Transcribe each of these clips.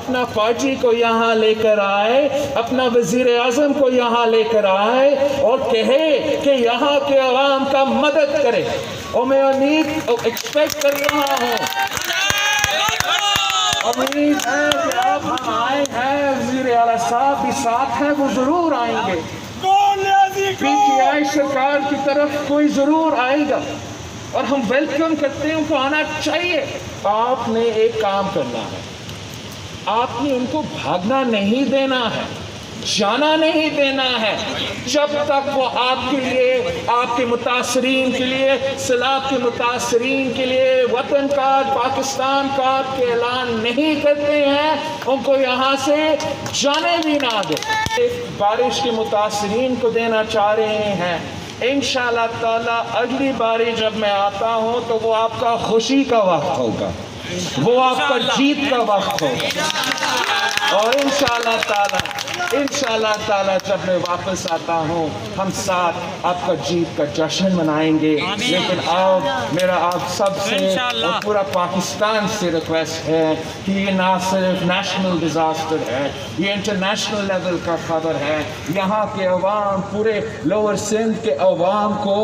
اپنا پارٹی کو یہاں لے کر آئے، اپنا وزیر اعظم کو یہاں لے کر آئے اور کہے کہ یہاں کے عوام کا مدد کرے. اور میں ایکسپیکٹ کر رہا ہوں، امید ہے کہ اب ہم آئے ہیں، وزیر اعلیٰ صاحب بھی ساتھ ہیں، وہ ضرور آئیں گے. پی ٹی آئی سرکار کی طرف کوئی ضرور آئے گا اور ہم ویلکم کرتے ہیں، ان کو آنا چاہیے. آپ نے ایک کام کرنا ہے، آپ نے ان کو بھاگنا نہیں دینا ہے، جانا نہیں دینا ہے، جب تک وہ آپ کے لیے، آپ کے متاثرین کے لیے، سیلاب کے متاثرین کے لیے وطن کارڈ، پاکستان کارڈ کے اعلان نہیں کرتے ہیں، ان کو یہاں سے جانے بھی نہ دیں. بارش کے متاثرین کو دینا چاہ رہے ہیں. انشاءاللہ تعالیٰ اگلی باری جب میں آتا ہوں تو وہ آپ کا خوشی کا وقت ہوگا، وہ آپ کا جیت کا وقت ہوگا. اور انشاءاللہ تعالیٰ جب میں واپس آتا ہوں ہم ساتھ آپ کا جیت کا جشن منائیں گے. لیکن میرا آپ سب سے اور پورا پاکستان سے ریکویسٹ ہے کہ یہ نہ صرف نیشنل ڈیزاسٹر ہے، یہ انٹرنیشنل لیول کا خبر ہے. یہاں کے عوام، پورے لوور سندھ کے عوام کو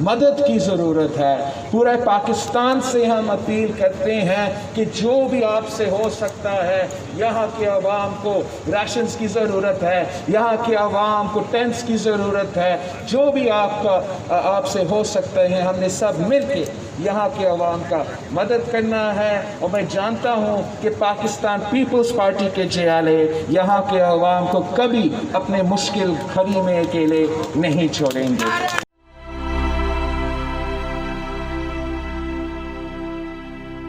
مدد کی ضرورت ہے. پورے پاکستان سے ہم اپیل کرتے ہیں کہ جو بھی آپ سے ہو سکتا ہے، یہاں کے عوام کو راشنز کی ضرورت ہے، یہاں کے عوام کو ٹینٹس کی ضرورت ہے، جو بھی آپ سے ہو سکتا ہے ہم نے سب مل کے یہاں کے عوام کا مدد کرنا ہے. اور میں جانتا ہوں کہ پاکستان پیپلز پارٹی کے جیالے یہاں کے عوام کو کبھی اپنے مشکل گھڑی میں اکیلے نہیں چھوڑیں گے.